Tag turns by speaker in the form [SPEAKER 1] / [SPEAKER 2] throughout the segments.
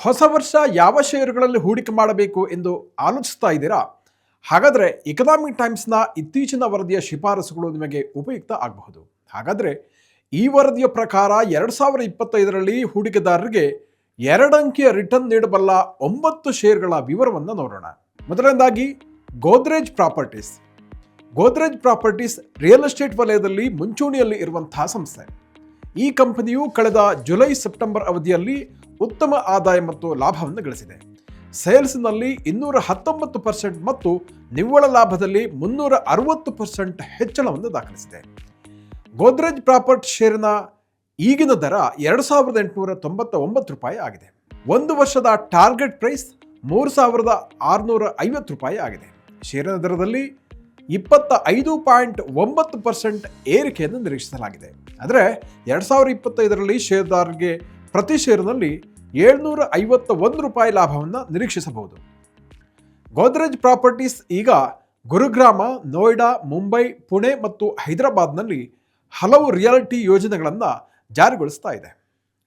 [SPEAKER 1] ಹೊಸ ವರ್ಷ ಯಾವ ಷೇರುಗಳಲ್ಲಿ ಹೂಡಿಕೆ ಮಾಡಬೇಕು ಎಂದು ಆಲೋಚಿಸ್ತಾ ಇದ್ದೀರಾ? ಹಾಗಾದರೆ ಎಕನಾಮಿಕ್ ಟೈಮ್ಸ್ನ ಇತ್ತೀಚಿನ ವರದಿಯ ಶಿಫಾರಸುಗಳು ನಿಮಗೆ ಉಪಯುಕ್ತ ಆಗಬಹುದು. ಹಾಗಾದರೆ ಈ ವರದಿಯ ಪ್ರಕಾರ 2025ರಲ್ಲಿ ಹೂಡಿಕೆದಾರರಿಗೆ 2 ಅಂಕಿಯ ರಿಟರ್ನ್ ನೀಡಬಲ್ಲ 9 ಷೇರುಗಳ ವಿವರವನ್ನು ನೋಡೋಣ. ಮೊದಲನೇದಾಗಿ Godrej properties. Godrej properties real estate ವಲಯದಲ್ಲಿ ಮುಂಚೂಣಿಯಲ್ಲಿ ಇರುವಂತಹ ಸಂಸ್ಥೆ. ಈ ಕಂಪನಿಯು ಕಳೆದ ಜುಲೈ-ಸೆಪ್ಟೆಂಬರ್ ಅವಧಿಯಲ್ಲಿ ಉತ್ತಮ ಆದಾಯ ಮತ್ತು ಲಾಭವನ್ನು ಗಳಿಸಿದೆ. ಸೇಲ್ಸ್ನಲ್ಲಿ 219% ಮತ್ತು ನಿವ್ವಳ ಲಾಭದಲ್ಲಿ 360% ಹೆಚ್ಚಳವನ್ನು ದಾಖಲಿಸಿದೆ. ಗೋದ್ರೇಜ್ ಪ್ರಾಪರ್ಟಿ ಶೇರಿನ ಈಗಿನ ದರ ₹2,899 ಆಗಿದೆ. 1 ವರ್ಷದ ಟಾರ್ಗೆಟ್ ಪ್ರೈಸ್ ₹3,650 ಆಗಿದೆ. ಷೇರಿನ ದರದಲ್ಲಿ 25.9% ಏರಿಕೆಯನ್ನು ನಿರೀಕ್ಷಿಸಲಾಗಿದೆ. ಅಂದರೆ 2025ರಲ್ಲಿ ಷೇರುದಾರರಿಗೆ ಪ್ರತಿ ಷೇರಿನಲ್ಲಿ ₹751 ಲಾಭವನ್ನು ನಿರೀಕ್ಷಿಸಬಹುದು. ಗೋದ್ರೇಜ್ ಪ್ರಾಪರ್ಟೀಸ್ ಈಗ ಗುರುಗ್ರಾಮ, ನೋಯ್ಡಾ, ಮುಂಬೈ, ಪುಣೆ ಮತ್ತು ಹೈದರಾಬಾದ್ನಲ್ಲಿ ಹಲವು ರಿಯಾಲಿಟಿ ಯೋಜನೆಗಳನ್ನು ಜಾರಿಗೊಳಿಸ್ತಾ ಇದೆ.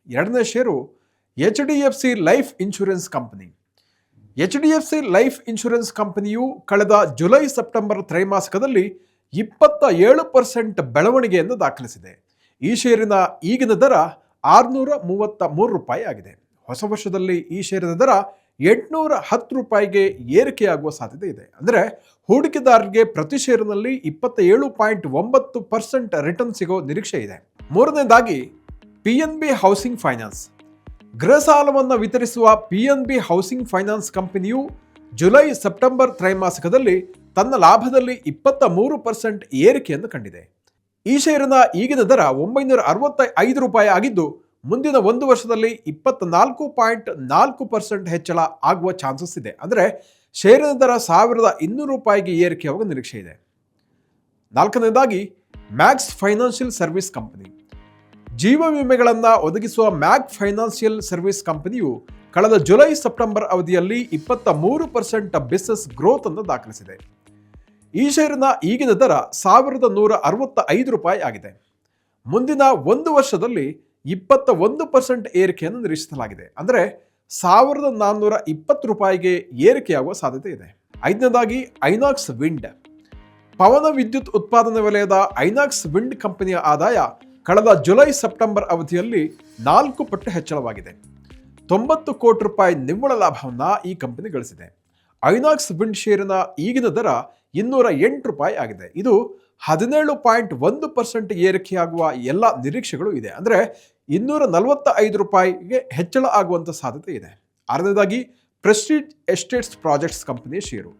[SPEAKER 1] ಎರಡನೇ ಷೇರು HDFC life insurance company. HDFC life insurance ಕಂಪನಿಯು ಕಳೆದ ಜುಲೈ-ಸೆಪ್ಟೆಂಬರ್ ತ್ರೈಮಾಸಿಕದಲ್ಲಿ 27% ಬೆಳವಣಿಗೆಯನ್ನು ದಾಖಲಿಸಿದೆ. ಈ ಷೇರಿನ ಈಗಿನ ದರ ₹633 ಆಗಿದೆ. ಹೊಸ ವರ್ಷದಲ್ಲಿ ಈ ಷೇರಿನ ದರ ₹810 ಏರಿಕೆಯಾಗುವ ಸಾಧ್ಯತೆ ಇದೆ. ಅಂದರೆ ಹೂಡಿಕೆದಾರರಿಗೆ ಪ್ರತಿ ಷೇರಿನಲ್ಲಿ 27.9% ರಿಟರ್ನ್ ಸಿಗೋ ನಿರೀಕ್ಷೆ ಇದೆ. ಮೂರನೇದಾಗಿ PNB ಹೌಸಿಂಗ್ ಫೈನಾನ್ಸ್. ಗೃಹ ಸಾಲವನ್ನು ವಿತರಿಸುವ PNB ಹೌಸಿಂಗ್ ಫೈನಾನ್ಸ್ ಕಂಪನಿಯು ಜುಲೈ-ಸೆಪ್ಟೆಂಬರ್ ತ್ರೈಮಾಸಿಕದಲ್ಲಿ ತನ್ನ ಲಾಭದಲ್ಲಿ 23% ಏರಿಕೆಯನ್ನು ಕಂಡಿದೆ. ಈ ಷೇರಿನ ಈಗಿನ ದರ ₹965 ಆಗಿದ್ದು ಮುಂದಿನ 1 ವರ್ಷದಲ್ಲಿ 24.4% ಹೆಚ್ಚಳ ಆಗುವ ಚಾನ್ಸಸ್ ಇದೆ. ಅಂದರೆ ಷೇರಿನ ದರ ₹1,200 ಏರಿಕೆಯಾಗುವ ನಿರೀಕ್ಷೆ ಇದೆ. ನಾಲ್ಕನೇದಾಗಿ ಮ್ಯಾಕ್ಸ್ ಫೈನಾನ್ಷಿಯಲ್ ಸರ್ವಿಸ್ ಕಂಪನಿ. ಜೀವ ವಿಮೆಗಳನ್ನು ಒದಗಿಸುವ ಮ್ಯಾಕ್ ಫೈನಾನ್ಷಿಯಲ್ ಸರ್ವಿಸ್ ಕಂಪನಿಯು ಕಳೆದ ಜುಲೈ-ಸೆಪ್ಟೆಂಬರ್ ಅವಧಿಯಲ್ಲಿ 23% ಬಿಸಿನೆಸ್ ಗ್ರೋತ್ ಅನ್ನು ದಾಖಲಿಸಿದೆ. ಈ ಷೇರಿನ ಈಗಿನ ದರ ₹1,165 ಆಗಿದೆ. ಮುಂದಿನ 1 ವರ್ಷದಲ್ಲಿ 21% ಏರಿಕೆಯನ್ನು ನಿರೀಕ್ಷಿಸಲಾಗಿದೆ. ಅಂದರೆ ₹1,420 ಏರಿಕೆಯಾಗುವ ಸಾಧ್ಯತೆ ಇದೆ. ಐದನೇದಾಗಿ ಐನಾಕ್ಸ್ ವಿಂಡ್. ಪವನ ವಿದ್ಯುತ್ ಉತ್ಪಾದನೆ ವಲಯದ ಐನಾಕ್ಸ್ ವಿಂಡ್ ಕಂಪನಿಯ ಆದಾಯ ಕಳೆದ ಜುಲೈ-ಸೆಪ್ಟೆಂಬರ್ ಅವಧಿಯಲ್ಲಿ 4 ಪಟ್ಟು ಹೆಚ್ಚಳವಾಗಿದೆ. ₹90 ಕೋಟಿ ನಿವ್ವಳ ಲಾಭವನ್ನು ಈ ಕಂಪನಿ ಗಳಿಸಿದೆ. ಐನಾಕ್ಸ್ ವಿಂಡ್ ಷೇರಿನ ಈಗಿನ ದರ ₹208 ಆಗಿದೆ. ಇದು 17.1% ಏರಿಕೆಯಾಗುವ ಎಲ್ಲ ನಿರೀಕ್ಷೆಗಳು ಇದೆ. ಅಂದರೆ ₹245 ಹೆಚ್ಚಳ ಆಗುವಂಥ ಸಾಧ್ಯತೆ ಇದೆ. ಆರನೇದಾಗಿ ಪ್ರೆಸ್ಟೀಜ್ ಎಸ್ಟೇಟ್ಸ್ ಪ್ರಾಜೆಕ್ಟ್ಸ್ ಕಂಪನಿಯ ಷೇರು.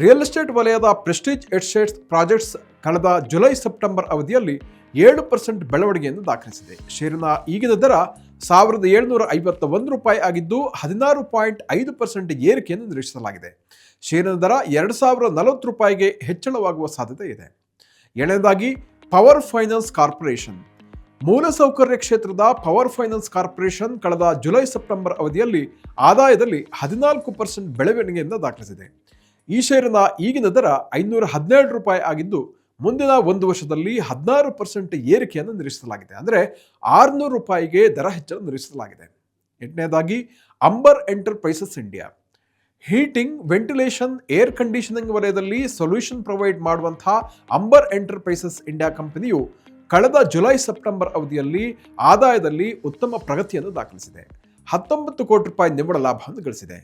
[SPEAKER 1] ರಿಯಲ್ ಎಸ್ಟೇಟ್ ವಲಯದ ಪ್ರೆಸ್ಟೀಜ್ ಎಸ್ಟೇಟ್ಸ್ ಪ್ರಾಜೆಕ್ಟ್ಸ್ ಕಳೆದ ಜುಲೈ-ಸೆಪ್ಟೆಂಬರ್ ಅವಧಿಯಲ್ಲಿ 7% ಬೆಳವಣಿಗೆಯನ್ನು ದಾಖಲಿಸಿದೆ. ಷೇರಿನ ಈಗಿನ ದರ ₹1,751 ಆಗಿದ್ದು 16.5% ಏರಿಕೆಯನ್ನು ನಿರೀಕ್ಷಿಸಲಾಗಿದೆ. ಷೇರಿನ ದರ ₹2,040 ಹೆಚ್ಚಳವಾಗುವ ಸಾಧ್ಯತೆ ಇದೆ. ಏಳನೇದಾಗಿ ಪವರ್ ಫೈನಾನ್ಸ್ ಕಾರ್ಪೊರೇಷನ್. ಮೂಲಸೌಕರ್ಯ ಕ್ಷೇತ್ರದ ಪವರ್ ಫೈನಾನ್ಸ್ ಕಾರ್ಪೊರೇಷನ್ ಕಳೆದ ಜುಲೈ-ಸೆಪ್ಟೆಂಬರ್ ಅವಧಿಯಲ್ಲಿ ಆದಾಯದಲ್ಲಿ 14% ಬೆಳವಣಿಗೆಯನ್ನು ದಾಖಲಿಸಿದೆ. ಈ ಷೇರಿನ ಈಗಿನ ದರ ₹517 ಆಗಿದ್ದು ಮುಂದಿನ 1 ವರ್ಷದಲ್ಲಿ 16% ಏರಿಕೆಯನ್ನು ನಿರೀಕ್ಷಿಸಲಾಗಿದೆ. ಅಂದರೆ ₹600 ದರ ಹೆಚ್ಚಳ ನಿರೀಕ್ಷಿಸಲಾಗಿದೆ. ಎಂಟನೇದಾಗಿ Amber Enterprises India. Heating, ventilation, air conditioning ವಲಯದಲ್ಲಿ ಸೊಲ್ಯೂಷನ್ ಪ್ರೊವೈಡ್ ಮಾಡುವಂತಹ ಅಂಬರ್ ಎಂಟರ್ಪ್ರೈಸಸ್ ಇಂಡಿಯಾ ಕಂಪನಿಯು ಕಳೆದ ಜುಲೈ-ಸೆಪ್ಟೆಂಬರ್ ಅವಧಿಯಲ್ಲಿ ಆದಾಯದಲ್ಲಿ ಉತ್ತಮ ಪ್ರಗತಿಯನ್ನು ದಾಖಲಿಸಿದೆ. ₹19 ಕೋಟಿ ನಿವ್ವಳ ಲಾಭವನ್ನು ಗಳಿಸಿದೆ.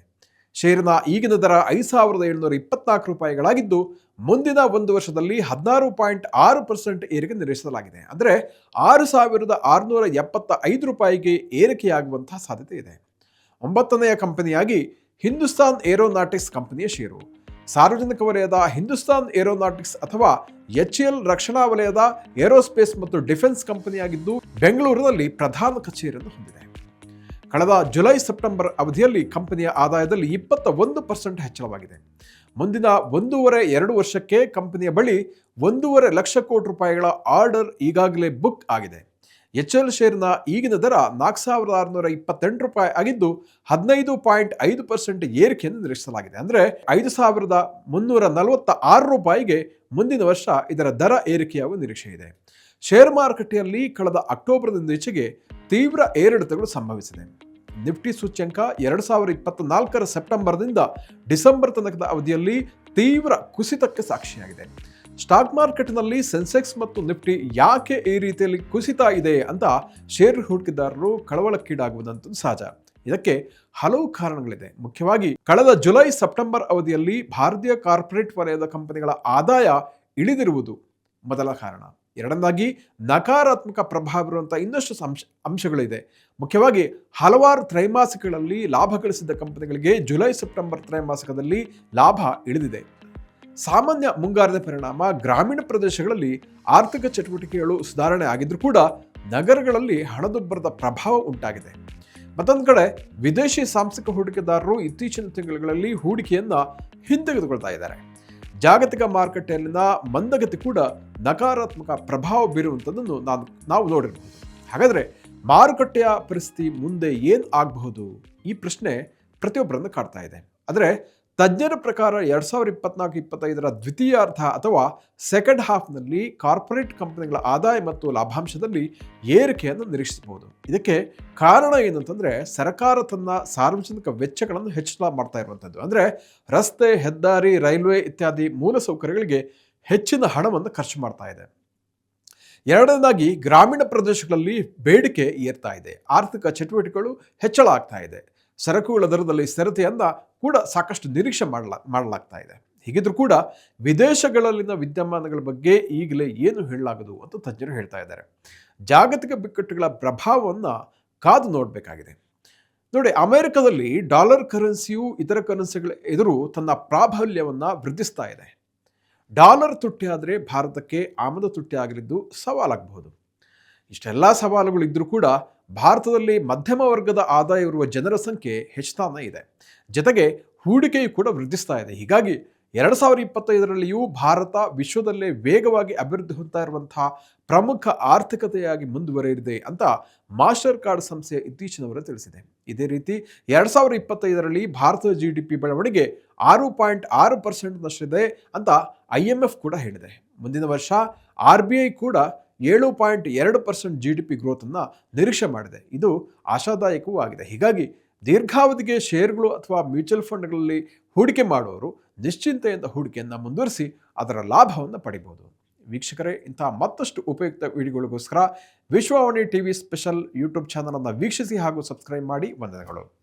[SPEAKER 1] ಷೇರಿನ ಈಗಿನ ದರ ₹5,724 ಮುಂದಿನ 1 ವರ್ಷದಲ್ಲಿ 16.6% ಏರಿಕೆ ನಿರೀಕ್ಷಿಸಲಾಗಿದೆ. ಅಂದರೆ ₹6,675 ಏರಿಕೆಯಾಗುವಂತಹ ಸಾಧ್ಯತೆ ಇದೆ. 9ನೆಯ ಕಂಪನಿಯಾಗಿ ಹಿಂದೂಸ್ತಾನ್ ಏರೋನಾಟಿಕ್ಸ್ ಕಂಪನಿಯ ಷೇರು. ಸಾರ್ವಜನಿಕ ವಲಯದ ಹಿಂದೂಸ್ತಾನ್ ಏರೋನಾಟಿಕ್ಸ್ ಅಥವಾ HAL ರಕ್ಷಣಾ ವಲಯದ ಏರೋಸ್ಪೇಸ್ ಮತ್ತು ಡಿಫೆನ್ಸ್ ಕಂಪನಿಯಾಗಿದ್ದು ಬೆಂಗಳೂರಿನಲ್ಲಿ ಪ್ರಧಾನ ಕಚೇರಿಯನ್ನು ಹೊಂದಿದೆ. ಕಳೆದ ಜುಲೈ-ಸೆಪ್ಟೆಂಬರ್ ಅವಧಿಯಲ್ಲಿ ಕಂಪನಿಯ ಆದಾಯದಲ್ಲಿ 21% ಹೆಚ್ಚಳವಾಗಿದೆ. ಮುಂದಿನ 1.5-2 ವರ್ಷಕ್ಕೆ ಕಂಪನಿಯ ಬಳಿ ₹1.5 ಲಕ್ಷ ಕೋಟಿ ಆರ್ಡರ್ ಈಗಾಗಲೇ ಬುಕ್ ಆಗಿದೆ. HAL ಷೇರಿನ ಈಗಿನ ದರ ₹4,628 ಆಗಿದ್ದು 15.5% ಏರಿಕೆಯನ್ನು ನಿರೀಕ್ಷಿಸಲಾಗಿದೆ. ಅಂದರೆ ₹5,346 ಮುಂದಿನ ವರ್ಷ ಇದರ ದರ ಏರಿಕೆಯಾಗುವ ನಿರೀಕ್ಷೆ ಇದೆ. ಶೇರ್ ಮಾರುಕಟ್ಟೆಯಲ್ಲಿ ಕಳೆದ ಅಕ್ಟೋಬರ್ನಿಂದ ಈಚೆಗೆ ತೀವ್ರ ಏರಿಳಿತಗಳು ಸಂಭವಿಸಿದೆ. ನಿಫ್ಟಿ ಸೂಚ್ಯಂಕ 2024 ಸೆಪ್ಟೆಂಬರ್ನಿಂದ ಡಿಸೆಂಬರ್ ತನಕದ ಅವಧಿಯಲ್ಲಿ ತೀವ್ರ ಕುಸಿತಕ್ಕೆ ಸಾಕ್ಷಿಯಾಗಿದೆ. ಸ್ಟಾಕ್ ಮಾರ್ಕೆಟ್ನಲ್ಲಿ ಸೆನ್ಸೆಕ್ಸ್ ಮತ್ತು ನಿಫ್ಟಿ ಯಾಕೆ ಈ ರೀತಿಯಲ್ಲಿ ಕುಸಿತ ಇದೆ ಅಂತ ಷೇರು ಹೂಡಿಕೆದಾರರು ಕಳವಳಕ್ಕೀಡಾಗುವುದಂತೂ ಸಹಜ. ಇದಕ್ಕೆ ಹಲವು ಕಾರಣಗಳಿದೆ. ಮುಖ್ಯವಾಗಿ ಕಳೆದ ಜುಲೈ ಸೆಪ್ಟೆಂಬರ್ ಅವಧಿಯಲ್ಲಿ ಭಾರತೀಯ ಕಾರ್ಪೊರೇಟ್ ವಲಯದ ಕಂಪನಿಗಳ ಆದಾಯ ಇಳಿದಿರುವುದು ಮೊದಲ ಕಾರಣ. ಎರಡನೇದಾಗಿ ನಕಾರಾತ್ಮಕ ಪ್ರಭಾವ ಇರುವಂತಹ ಇನ್ನಷ್ಟು ಅಂಶಗಳಿದೆ. ಮುಖ್ಯವಾಗಿ ಹಲವಾರು ತ್ರೈಮಾಸಿಕಗಳಲ್ಲಿ ಲಾಭ ಗಳಿಸಿದ ಕಂಪನಿಗಳಿಗೆ ಜುಲೈ ಸೆಪ್ಟೆಂಬರ್ ತ್ರೈಮಾಸಿಕದಲ್ಲಿ ಲಾಭ ಇಳಿದಿದೆ. ಸಾಮಾನ್ಯ ಮುಂಗಾರಿನ ಪರಿಣಾಮ ಗ್ರಾಮೀಣ ಪ್ರದೇಶಗಳಲ್ಲಿ ಆರ್ಥಿಕ ಚಟುವಟಿಕೆಗಳು ಸುಧಾರಣೆ ಆಗಿದ್ರೂ ಕೂಡ ನಗರಗಳಲ್ಲಿ ಹಣದುಬ್ಬರದ ಪ್ರಭಾವ ಉಂಟಾಗಿದೆ. ಮತ್ತೊಂದು ಕಡೆ ವಿದೇಶಿ ಸಾಂಸ್ಥಿಕ ಹೂಡಿಕೆದಾರರು ಇತ್ತೀಚಿನ ತಿಂಗಳುಗಳಲ್ಲಿ ಹೂಡಿಕೆಯನ್ನ ಹಿಂತೆಗೆದುಕೊಳ್ತಾ ಇದ್ದಾರೆ. ಜಾಗತಿಕ ಮಾರುಕಟ್ಟೆಯಲ್ಲಿನ ಮಂದಗತಿ ಕೂಡ ನಕಾರಾತ್ಮಕ ಪ್ರಭಾವ ಬೀರುವಂಥದ್ದನ್ನು ನಾವು ನೋಡಿರಬಹುದು. ಹಾಗಾದರೆ ಮಾರುಕಟ್ಟೆಯ ಪರಿಸ್ಥಿತಿ ಮುಂದೆ ಏನು ಆಗಬಹುದು? ಈ ಪ್ರಶ್ನೆ ಪ್ರತಿಯೊಬ್ಬರನ್ನು ಕಾಡ್ತಾ ಇದೆ. ಆದರೆ ತಜ್ಞರ ಪ್ರಕಾರ 2024-25 ದ್ವಿತೀಯಾರ್ಧ ಅಥವಾ ಸೆಕೆಂಡ್ ಹಾಫ್ನಲ್ಲಿ ಕಾರ್ಪೊರೇಟ್ ಕಂಪನಿಗಳ ಆದಾಯ ಮತ್ತು ಲಾಭಾಂಶದಲ್ಲಿ ಏರಿಕೆಯನ್ನು ನಿರೀಕ್ಷಿಸಬಹುದು. ಇದಕ್ಕೆ ಕಾರಣ ಏನಂತಂದರೆ, ಸರ್ಕಾರ ತನ್ನ ಸಾರ್ವಜನಿಕ ವೆಚ್ಚಗಳನ್ನು ಹೆಚ್ಚಳ ಮಾಡ್ತಾ ಇರುವಂಥದ್ದು. ಅಂದರೆ ರಸ್ತೆ, ಹೆದ್ದಾರಿ, ರೈಲ್ವೆ ಇತ್ಯಾದಿ ಮೂಲಸೌಕರ್ಯಗಳಿಗೆ ಹೆಚ್ಚಿನ ಹಣವನ್ನು ಖರ್ಚು ಮಾಡ್ತಾ ಇದೆ. ಎರಡನೇದಾಗಿ ಗ್ರಾಮೀಣ ಪ್ರದೇಶಗಳಲ್ಲಿ ಬೇಡಿಕೆ ಏರ್ತಾ ಇದೆ. ಆರ್ಥಿಕ ಚಟುವಟಿಕೆಗಳು ಹೆಚ್ಚಳ ಆಗ್ತಾ ಇದೆ. ಸರಕುಗಳ ದರದಲ್ಲಿ ಸ್ಥಿರತೆಯನ್ನ ಕೂಡ ಸಾಕಷ್ಟು ನಿರೀಕ್ಷೆ ಮಾಡಲಾಗ್ತಾ ಇದೆ. ಹೀಗಿದ್ರೂ ಕೂಡ ವಿದೇಶಗಳಲ್ಲಿನ ವಿದ್ಯಮಾನಗಳ ಬಗ್ಗೆ ಈಗಲೇ ಏನು ಹೇಳಲಾಗದು ಅಂತ ತಜ್ಞರು ಹೇಳ್ತಾ ಇದ್ದಾರೆ. ಜಾಗತಿಕ ಬಿಕ್ಕಟ್ಟುಗಳ ಪ್ರಭಾವವನ್ನು ಕಾದು ನೋಡಬೇಕಾಗಿದೆ. ನೋಡಿ, ಅಮೆರಿಕದಲ್ಲಿ ಡಾಲರ್ ಕರೆನ್ಸಿಯು ಇತರ ಕರೆನ್ಸಿಗಳ ಎದುರು ತನ್ನ ಪ್ರಾಬಲ್ಯವನ್ನು ವೃದ್ಧಿಸ್ತಾ ಇದೆ. ಡಾಲರ್ ತುಟ್ಟಿ ಆದರೆ ಭಾರತಕ್ಕೆ ಆಮದು ತುಟ್ಟಿ ಆಗಲಿದ್ದು ಸವಾಲಾಗಬಹುದು. ಇಷ್ಟೆಲ್ಲ ಸವಾಲುಗಳು ಇದ್ರೂ ಕೂಡ ಭಾರತದಲ್ಲಿ ಮಧ್ಯಮ ವರ್ಗದ ಆದಾಯ ಇರುವ ಜನರ ಸಂಖ್ಯೆ ಹೆಚ್ಚುತ್ತಾನೆ ಇದೆ. ಜೊತೆಗೆ ಹೂಡಿಕೆಯು ಕೂಡ ವೃದ್ಧಿಸ್ತಾ ಇದೆ. ಹೀಗಾಗಿ 2025ರಲ್ಲಿಯೂ ಭಾರತ ವಿಶ್ವದಲ್ಲೇ ವೇಗವಾಗಿ ಅಭಿವೃದ್ಧಿ ಹೊಂದ್ತಾ ಇರುವಂತಹ ಪ್ರಮುಖ ಆರ್ಥಿಕತೆಯಾಗಿ ಮುಂದುವರಿಯಲಿದೆ ಅಂತ ಮಾಸ್ಟರ್ ಕಾರ್ಡ್ ಸಂಸ್ಥೆಯ ಇತ್ತೀಚಿನವರೇ ತಿಳಿಸಿದೆ. ಇದೇ ರೀತಿ 2025ರಲ್ಲಿ ಭಾರತದ GDP ಬೆಳವಣಿಗೆ 6.6%ನಷ್ಟಿದೆ ಅಂತ IMF ಕೂಡ ಹೇಳಿದೆ. ಮುಂದಿನ ವರ್ಷ RBI ಕೂಡ 7.2% GDP ಗ್ರೋತನ್ನು ನಿರೀಕ್ಷೆ ಮಾಡಿದೆ. ಇದು ಆಶಾದಾಯಕವೂ ಆಗಿದೆ. ಹೀಗಾಗಿ ದೀರ್ಘಾವಧಿಗೆ ಷೇರುಗಳು ಅಥವಾ ಮ್ಯೂಚುವಲ್ ಫಂಡ್ಗಳಲ್ಲಿ ಹೂಡಿಕೆ ಮಾಡುವವರು ನಿಶ್ಚಿಂತೆಯಿಂದ ಹೂಡಿಕೆಯನ್ನು ಮುಂದುವರಿಸಿ ಅದರ ಲಾಭವನ್ನು ಪಡಿಬಹುದು. ವೀಕ್ಷಕರೇ, ಇಂತಹ ಮತ್ತಷ್ಟು ಉಪಯುಕ್ತ ವಿಡಿಯೋಗಳಿಗೋಸ್ಕರ ವಿಶ್ವವಾಣಿ TV ಸ್ಪೆಷಲ್ ಯೂಟ್ಯೂಬ್ ಚಾನಲನ್ನು ವೀಕ್ಷಿಸಿ ಹಾಗೂ ಸಬ್ಸ್ಕ್ರೈಬ್ ಮಾಡಿ. ವಂದನೆಗಳು.